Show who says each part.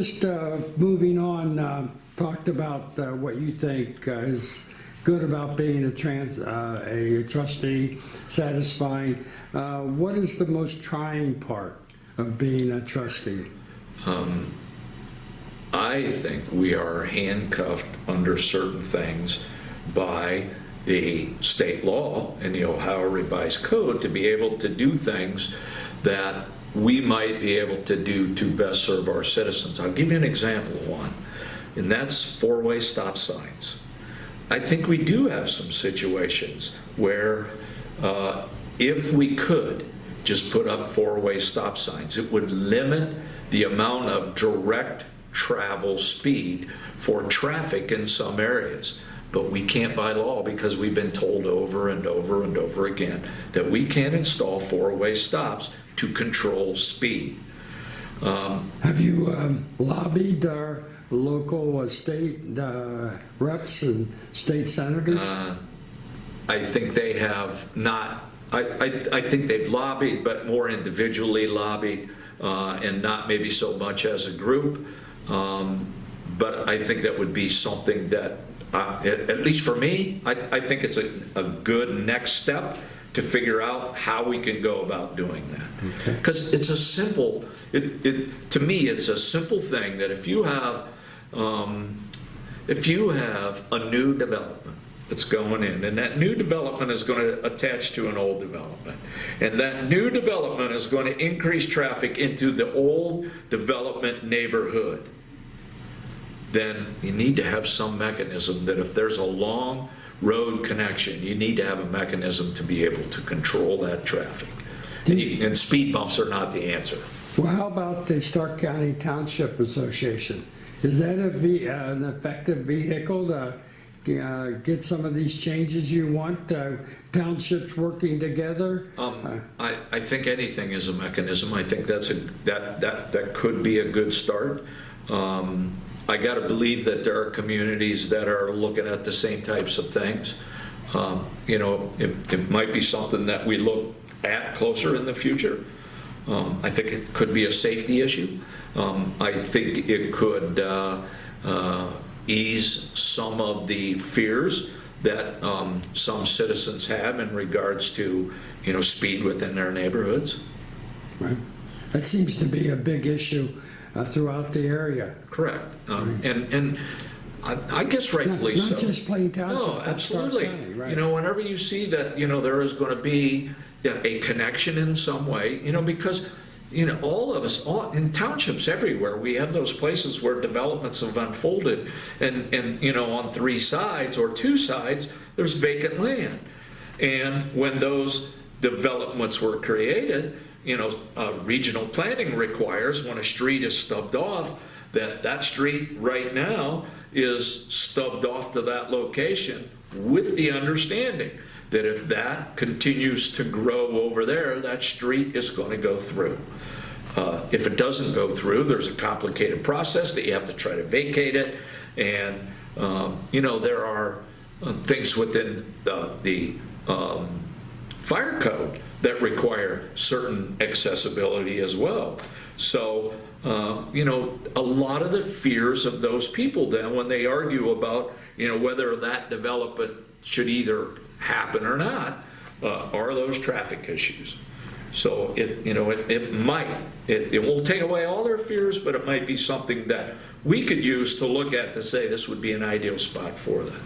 Speaker 1: Just moving on, talked about what you think is good about being a trustee, satisfying. What is the most trying part of being a trustee?
Speaker 2: I think we are handcuffed under certain things by the state law and the Ohio Revised Code to be able to do things that we might be able to do to best serve our citizens. I'll give you an example of one, and that's four-way stop signs. I think we do have some situations where if we could just put up four-way stop signs, it would limit the amount of direct travel speed for traffic in some areas. But we can't by law, because we've been told over and over and over again that we can't install four-way stops to control speed.
Speaker 1: Have you lobbied our local state reps and state senators?
Speaker 2: I think they have not. I think they've lobbied, but more individually lobbied, and not maybe so much as a group. But I think that would be something that, at least for me, I think it's a good next step to figure out how we can go about doing that. Because it's a simple, to me, it's a simple thing that if you have a new development that's going in, and that new development is going to attach to an old development, and that new development is going to increase traffic into the old development neighborhood, then you need to have some mechanism that if there's a long road connection, you need to have a mechanism to be able to control that traffic. And speed bumps are not the answer.
Speaker 1: Well, how about the Stark County Township Association? Is that an effective vehicle to get some of these changes you want? Townships working together?
Speaker 2: I think anything is a mechanism. I think that could be a good start. I got to believe that there are communities that are looking at the same types of things. It might be something that we look at closer in the future. I think it could be a safety issue. I think it could ease some of the fears that some citizens have in regards to, speed within their neighborhoods.
Speaker 1: Right. That seems to be a big issue throughout the area.
Speaker 2: Correct. And I guess rightfully so.
Speaker 1: Not just plain Township.
Speaker 2: No, absolutely.
Speaker 1: County, right.
Speaker 2: Whenever you see that, there is going to be a connection in some way, because, all of us, in townships everywhere, we have those places where developments have unfolded, and on three sides or two sides, there's vacant land. And when those developments were created, regional planning requires when a street is stubbed off, that street right now is stubbed off to that location with the understanding that if that continues to grow over there, that street is going to go through. If it doesn't go through, there's a complicated process that you have to try to vacate it. And, there are things within the fire code that require certain accessibility as well. So, a lot of the fears of those people then when they argue about, whether that development should either happen or not, are those traffic issues. So it won't take away all their fears, but it might be something that we could use to look at to say this would be an ideal spot for that.